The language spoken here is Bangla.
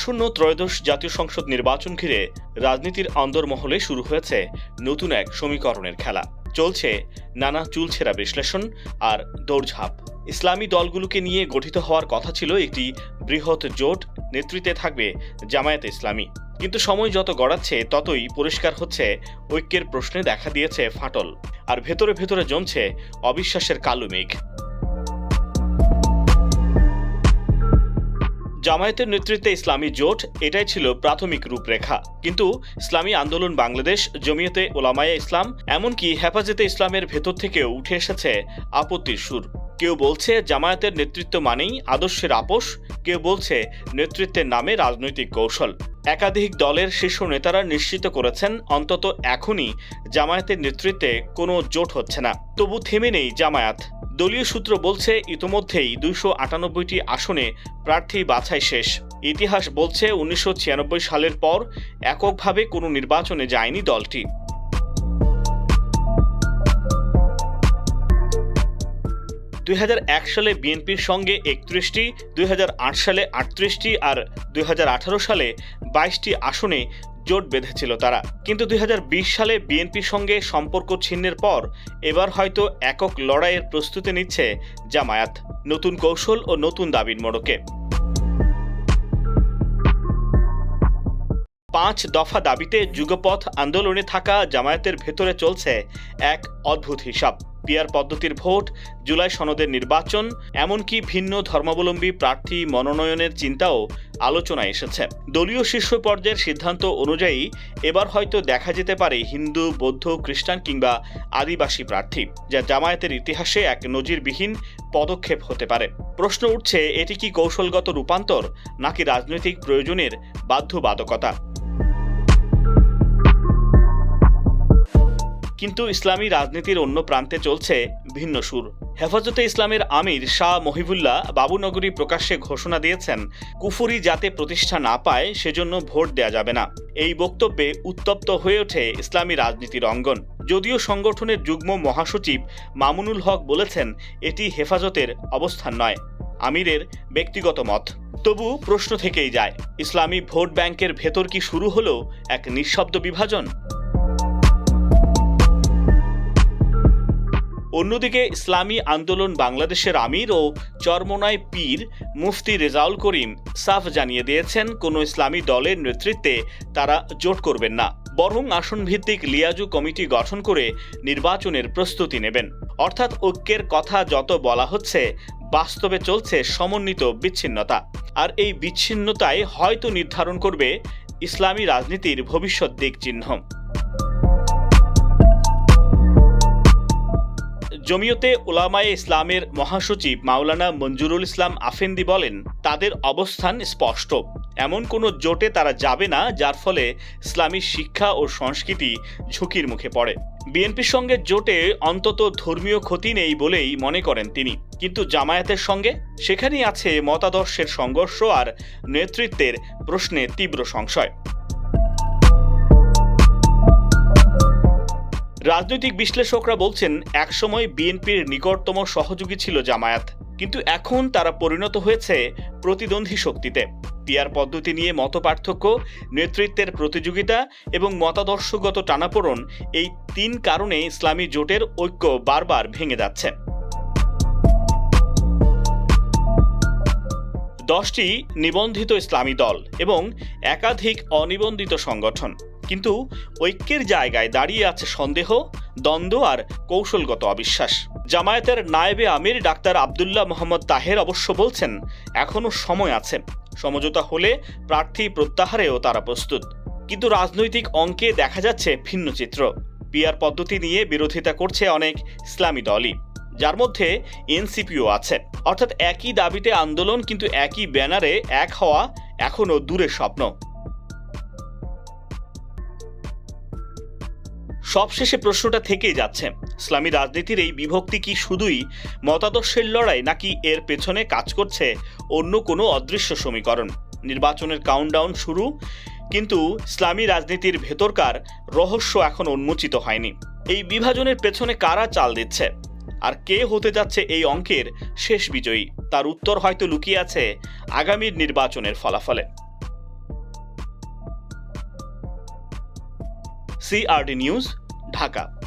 আসন্ন ত্রয়োদশ জাতীয় সংসদ নির্বাচন ঘিরে রাজনীতির অন্দরমহলে শুরু হয়েছে নতুন এক সমীকরণের খেলা। চলছে নানা চুলছেরা বিশ্লেষণ আর দৌড়ঝাঁপ। ইসলামী দলগুলোকে নিয়ে গঠিত হওয়ার কথা ছিল একটি বৃহৎ জোট, নেতৃত্বে থাকবে জামায়াতে ইসলামী। কিন্তু সময় যত গড়াচ্ছে ততই পরিষ্কার হচ্ছে ঐক্যের প্রশ্নে দেখা দিয়েছে ফাটল, আর ভেতরে ভেতরে জমছে অবিশ্বাসের কালো মেঘ। জামায়াতের নেতৃত্বে ইসলামী জোট, এটাই ছিল প্রাথমিক রূপরেখা। কিন্তু ইসলামী আন্দোলন বাংলাদেশ, জমিয়তে ওলামায়ে ইসলাম, এমনকি হেফাজতে ইসলামের ভেতর থেকেও উঠে এসেছে আপত্তির সুর। কেউ বলছে জামায়াতের নেতৃত্ব মানেই আদর্শের আপোষ, কেউ বলছে নেতৃত্বের নামে রাজনৈতিক কৌশল। একাধিক দলের শীর্ষ নেতারা নিশ্চিত করেছেন অন্তত এখনই জামায়াতের নেতৃত্বে কোনো জোট হচ্ছে না। তবু থেমে নেই জামায়াত। দলীয় সূত্র বলছে ইতোমধ্যেই 298টি আসনে প্রার্থী বাছাই শেষ। ইতিহাস বলছে 1996 সালের পর এককভাবে কোনো নির্বাচনে যায়নি দলটি। (2001 সালে বিএনপির সঙ্গে 31টি, 2008 সালে 38টি আর 2018 সালে 22টি আসনে জোট বেঁধেছিল তারা। কিন্তু 2020 সালে বিএনপির সঙ্গে সম্পর্ক ছিন্নের পর এবার হয়তো একক লড়াইয়ের প্রস্তুতি নিচ্ছে জামায়াত, নতুন কৌশল ও নতুন দাবির মোড়কে। 5 দফা দাবিতে যুগপথ আন্দোলনে থাকা জামায়াতের ভেতরে চলছে এক অদ্ভুত হিসাব। পিয়ার পদ্ধতির ভোট, জুলাই সনদের নির্বাচন, এমনকি ভিন্ন ধর্মাবলম্বী প্রার্থী মনোনয়নের চিন্তাও আলোচনায় এসেছে। দলীয় শীর্ষ পর্যায়ের সিদ্ধান্ত অনুযায়ী এবার হয়তো দেখা যেতে পারে হিন্দু, বৌদ্ধ, খ্রিস্টান কিংবা আদিবাসী প্রার্থী, যা জামায়াতের ইতিহাসে এক নজিরবিহীন পদক্ষেপ হতে পারে। প্রশ্ন উঠছে, এটি কি কৌশলগত রূপান্তর নাকি রাজনৈতিক প্রয়োজনের বাধ্যবাধকতা? কিন্তু ইসলামী রাজনীতির অন্য প্রান্তে চলছে ভিন্ন সুর। হেফাজতে ইসলামের আমির শাহ মহিবুল্লাহ বাবুনগরী প্রকাশ্যে ঘোষণা দিয়েছেন, কুফরি যাতে প্রতিষ্ঠা না পায় সেজন্য ভোট দেয়া যাবে না। এই বক্তব্যে উত্তপ্ত হয়ে ওঠে ইসলামী রাজনীতির অঙ্গন। যদিও সংগঠনের যুগ্ম মহাসচিব মামুনুল হক বলেছেন এটি হেফাজতের অবস্থান নয়, আমিরের ব্যক্তিগত মত। তবু প্রশ্ন থেকেই যায়, ইসলামী ভোট ব্যাংকের ভেতর কি শুরু হলো এক নিঃশব্দ বিভাজন? অন্যদিকে ইসলামী আন্দোলন বাংলাদেশের আমির ও চরমোনাই পীর মুফতি রেজাউল করিম সাফ জানিয়ে দিয়েছেন, কোনো ইসলামী দলের নেতৃত্বে তারা জোট করবেন না, বরং আসনভিত্তিক লিয়াজু কমিটি গঠন করে নির্বাচনের প্রস্তুতি নেবেন। অর্থাৎ ঐক্যের কথা যত বলা হচ্ছে, বাস্তবে চলছে সমন্বিত বিচ্ছিন্নতা। আর এই বিচ্ছিন্নতাই হয়তো নির্ধারণ করবে ইসলামী রাজনীতির ভবিষ্যৎ দিক চিহ্ন। জমিয়তে ওলামায়ে ইসলামের মহাসচিব মাওলানা মঞ্জুরুল ইসলাম আফেন্দি বলেন, তাদের অবস্থান স্পষ্ট। এমন কোনো জোটে তারা যাবে না যার ফলে ইসলামী শিক্ষা ও সংস্কৃতি ঝুঁকির মুখে পড়ে। বিএনপির সঙ্গে জোটে অন্তত ধর্মীয় ক্ষতি নেই বলেই মনে করেন তিনি। কিন্তু জামায়াতের সঙ্গে সেখানেই আছে মতাদর্শের সংঘর্ষ আর নেতৃত্বের প্রশ্নে তীব্র সংশয়। রাজনৈতিক বিশ্লেষকরা বলছেন, একসময় বিএনপির নিকটতম সহযোগী ছিল জামায়াত, কিন্তু এখন তারা পরিণত হয়েছে প্রতিদ্বন্দ্বী শক্তিতে। পিয়ার পদ্ধতি নিয়ে মতপার্থক্য, নেতৃত্বের প্রতিযোগিতা এবং মতাদর্শগত টানাপোড়েন, এই 3 কারণে ইসলামী জোটের ঐক্য বারবার ভেঙে যাচ্ছে। 10টি নিবন্ধিত ইসলামী দল এবং একাধিক অনিবন্ধিত সংগঠন, কিন্তু ঐক্যের জায়গায় দাঁড়িয়ে আছে সন্দেহ, দ্বন্দ্ব আর কৌশলগত অবিশ্বাস। জামায়াতের নায়েবে আমির ডাক্তার আব্দুল্লাহ মোহাম্মদ তাহের অবশ্য বলছেন, এখনো সময় আছে, সমঝোতা হলে প্রার্থী প্রত্যাহারেও তারা প্রস্তুত। কিন্তু রাজনৈতিক অঙ্কে দেখা যাচ্ছে ভিন্ন চিত্র। পিয়ার পদ্ধতি নিয়ে বিরোধিতা করছে অনেক ইসলামী দলই, যার মধ্যে এনসিপিও আছে। অর্থাৎ একই দাবিতে আন্দোলন, কিন্তু একই ব্যানারে এক হওয়া এখনো দূরের স্বপ্ন। সবশেষে প্রশ্নটা থেকেই যাচ্ছে, ইসলামী রাজনীতির এই বিভক্তি কি শুধুই মতাদর্শের লড়াই, নাকি এর পেছনে কাজ করছে অন্য কোনো অদৃশ্য সমীকরণ? নির্বাচনের কাউন্টডাউন শুরু, কিন্তু ইসলামী রাজনীতির ভেতরকার রহস্য এখন উন্মোচিত হয়নি। এই বিভাজনের পেছনে কারা চাল দিচ্ছে, আর কে হতে যাচ্ছে এই অঙ্কের শেষ বিজয়ী, তার উত্তর হয়তো লুকিয়ে আছে আগামীর নির্বাচনের ফলাফলে। CRD news, Dhaka.